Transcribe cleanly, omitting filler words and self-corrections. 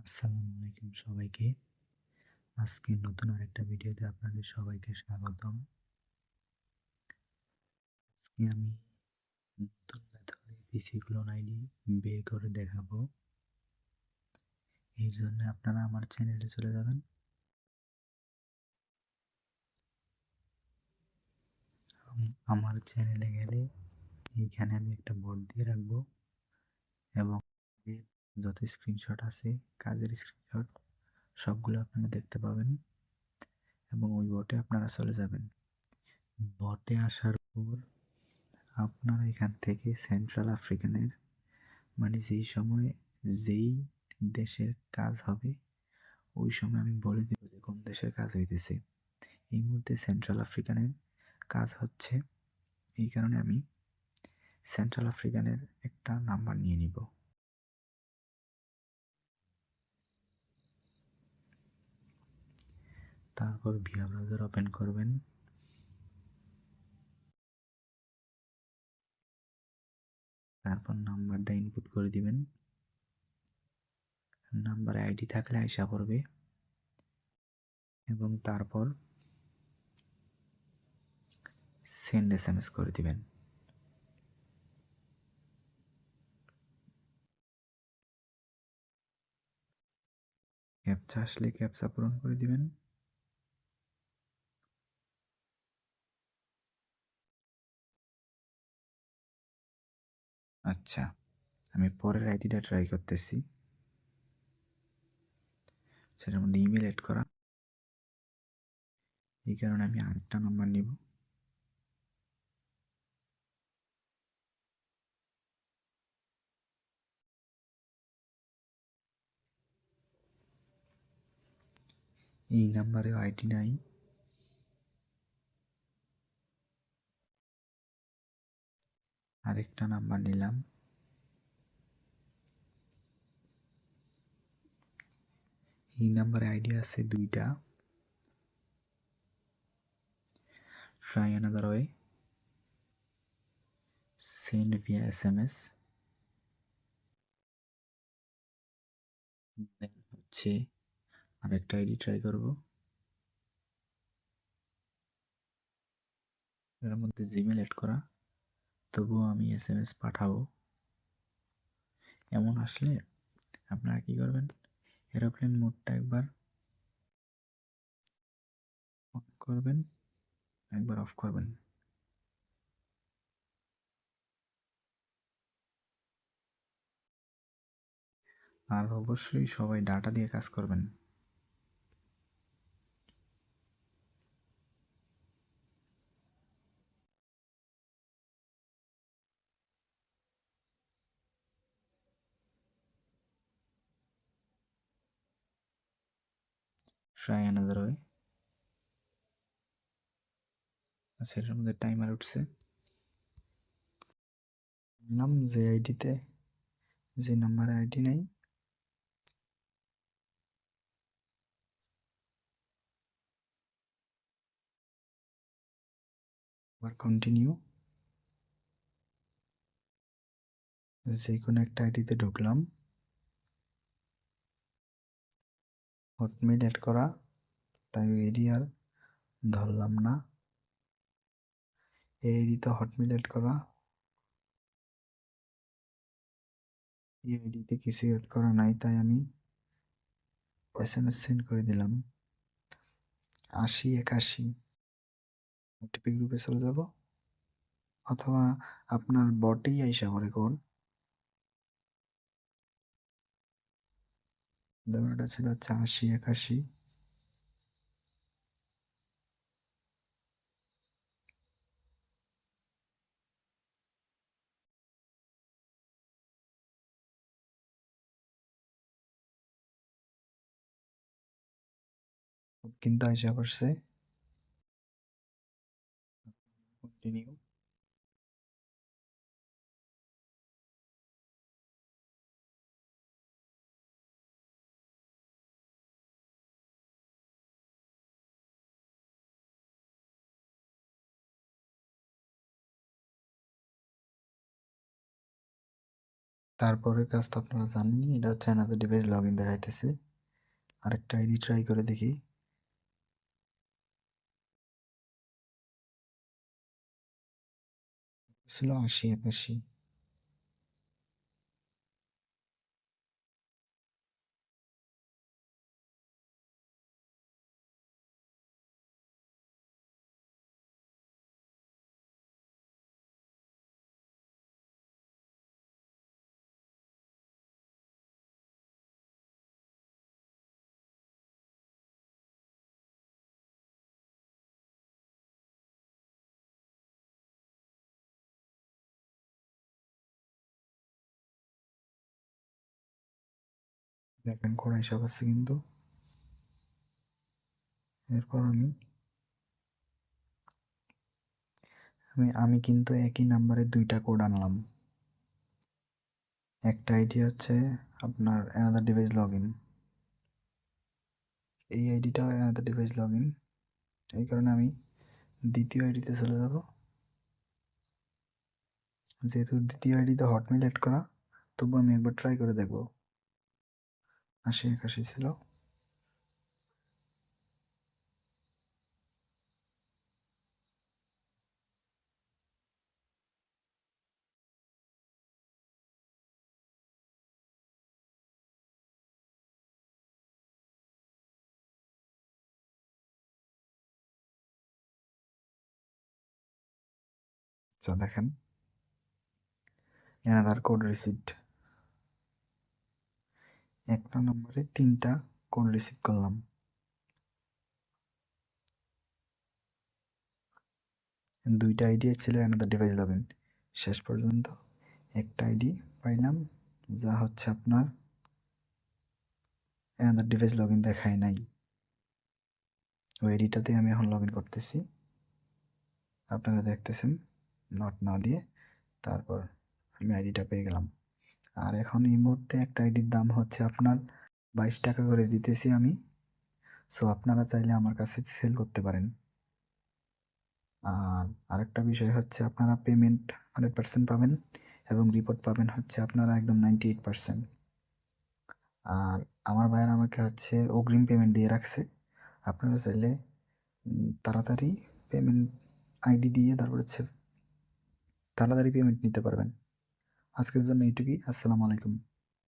আসসালামু আলাইকুম সবাইকে। আজকে নতুন আরেকটা ভিডিওতে আপনাদের সবাইকে স্বাগতম। আজকে আমি নতুন মেথডে পিসি ক্লোন আইডি বের করে দেখাবো। এর জন্য আপনারা আমার চ্যানেলে চলে যাবেন। আমার চ্যানেলে গেলে এইখানে আমি একটা বট দিয়ে রাখবো এবং এর যত স্ক্রিনশট আছে, কাজের স্ক্রিনশট সবগুলো আপনারা দেখতে পাবেন এবং ওই বটে আপনারা চলে যাবেন। বটে আসার পর আপনারা এখান থেকে সেন্ট্রাল আফ্রিকানের মানে যেই সময় যেই দেশের কাজ হবে ওই সময় আমি বলে দেব যে কোন দেশের কাজ হইতেছে। এই মুহূর্তে সেন্ট্রাল আফ্রিকানের কাজ হচ্ছে, এই কারণে আমি সেন্ট্রাল আফ্রিকানের একটা নাম্বার নিয়ে নিব। তারপর ভিআর ব্রাউজার ওপেন করবেন। তারপর নাম্বারটা ইনপুট করে দিবেন। নাম্বারে আইডি থাকলে আইসা পড়বে এবং তারপর সেন্ড এসএমএস করে দিবেন। ক্যাপচা আসলে ক্যাপচা পূরণ করে দিবেন। আচ্ছা, আমি পরের আইডিটা ট্রাই করতেছি। সেটার মধ্যে ইমেল অ্যাড করা, এই কারণে আমি আরেকটা নাম্বার নিব। এই নাম্বারেও আইডি নাই, আরেকটা নাম্বার নিলাম। এই নাম্বারে আইডি আছে দুইটা। Try another way, send via SMS, then হচ্ছে আরেকটা আইডি ট্রাই করব। এর মধ্যে জিমেল অ্যাড করা, তবুও আমি এসএমএস পাঠাবো। এমন আসলে আপনারা কি করবেন, এরোপ্লেন মোডটা একবার অন করবেন, একবার অফ করবেন। আর অবশ্যই সবাই ডাটা দিয়ে কাজ করবেন। Try another way. আচ্ছা, এটার মধ্যে টাইমার উঠছে। নাম যে আইডিতে, যে নাম্বারে আইডি নেই, আবার কন্টিনিউ। যে কোনো একটা আইডিতে ঢুকলাম, হটমেল অ্যাড করা, তাই এডি আর ধরলাম না। এই আইডিতে হটমেল অ্যাড করা, এই আইডিতে কিছু অ্যাড করা নাই, তাই আমি এসএমএস সেন্ড করে দিলাম 8081। ওটিপি গ্রুপে চলে যাব, অথবা আপনার বটেই আইসা পড়ে কোড। ওটা ছিল হচ্ছে 8081। কিন্তু আইসা পড়ছে। কন্টিনিউ। তারপরের কাজ তো আপনারা জানেনই, এটা হচ্ছে অ্যানাদার ডিভাইস লগ ইন দেখাইতেছে। আরেকটা আইডি ট্রাই করে দেখি। ছিল ৮০ ৮১। দেখেন কোড হিসাব আছে কিন্তু। এরপর আমি আমি আমি কিন্তু একই নাম্বারে দুইটা কোড আনলাম। একটা আইডি হচ্ছে আপনার অ্যানাদার ডিভাইস লগ ইন, এই আইডিটা অ্যানাদার ডিভাইস লগ ইন। এই কারণে আমি দ্বিতীয় আইডিতে চলে যাব। যেহেতু দ্বিতীয় আইডিতে হটমেল অ্যাড করা, তবু আমি একবার ট্রাই করে দেখব। ৮০ ৮১ ছিল। আচ্ছা দেখেন, অ্যানাদার কোড রিসিভড। একটা নম্বরে তিনটা কোড রিসিভ করলাম। দুইটা আইডি ছিল অ্যানাদার ডিভাইস লগ ইন। শেষ পর্যন্ত একটা আইডি পাইলাম, যা হচ্ছে আপনার অ্যানাদার ডিভাইস লগ ইন দেখায় নাই। ওই আইডিটাতে আমি এখন লগ ইন করতেছি, আপনারা দেখতেছেন নট নাও দিয়ে। তারপর আমি আইডিটা পেয়ে গেলাম। আর এখন এই মুহূর্তে একটা আইডির দাম হচ্ছে আপনার 22 টাকা করে দিতেছি আমি। সো আপনারা চাইলে আমার কাছে সেল করতে পারেন। আর আরেকটা বিষয় হচ্ছে আপনারা পেমেন্ট 100% পাবেন এবং রিপোর্ট পাবেন হচ্ছে আপনারা একদম 98%। আর আমার ভাইয়ের আমাকে হচ্ছে অগ্রিম পেমেন্ট দিয়ে রাখছে। আপনারা চাইলে তাড়াতাড়ি পেমেন্ট আইডি দিয়ে তারপর হচ্ছে তাড়াতাড়ি পেমেন্ট নিতে পারবেন। আজকের জন্য এইটুকুই। আসসালামু আলাইকুম।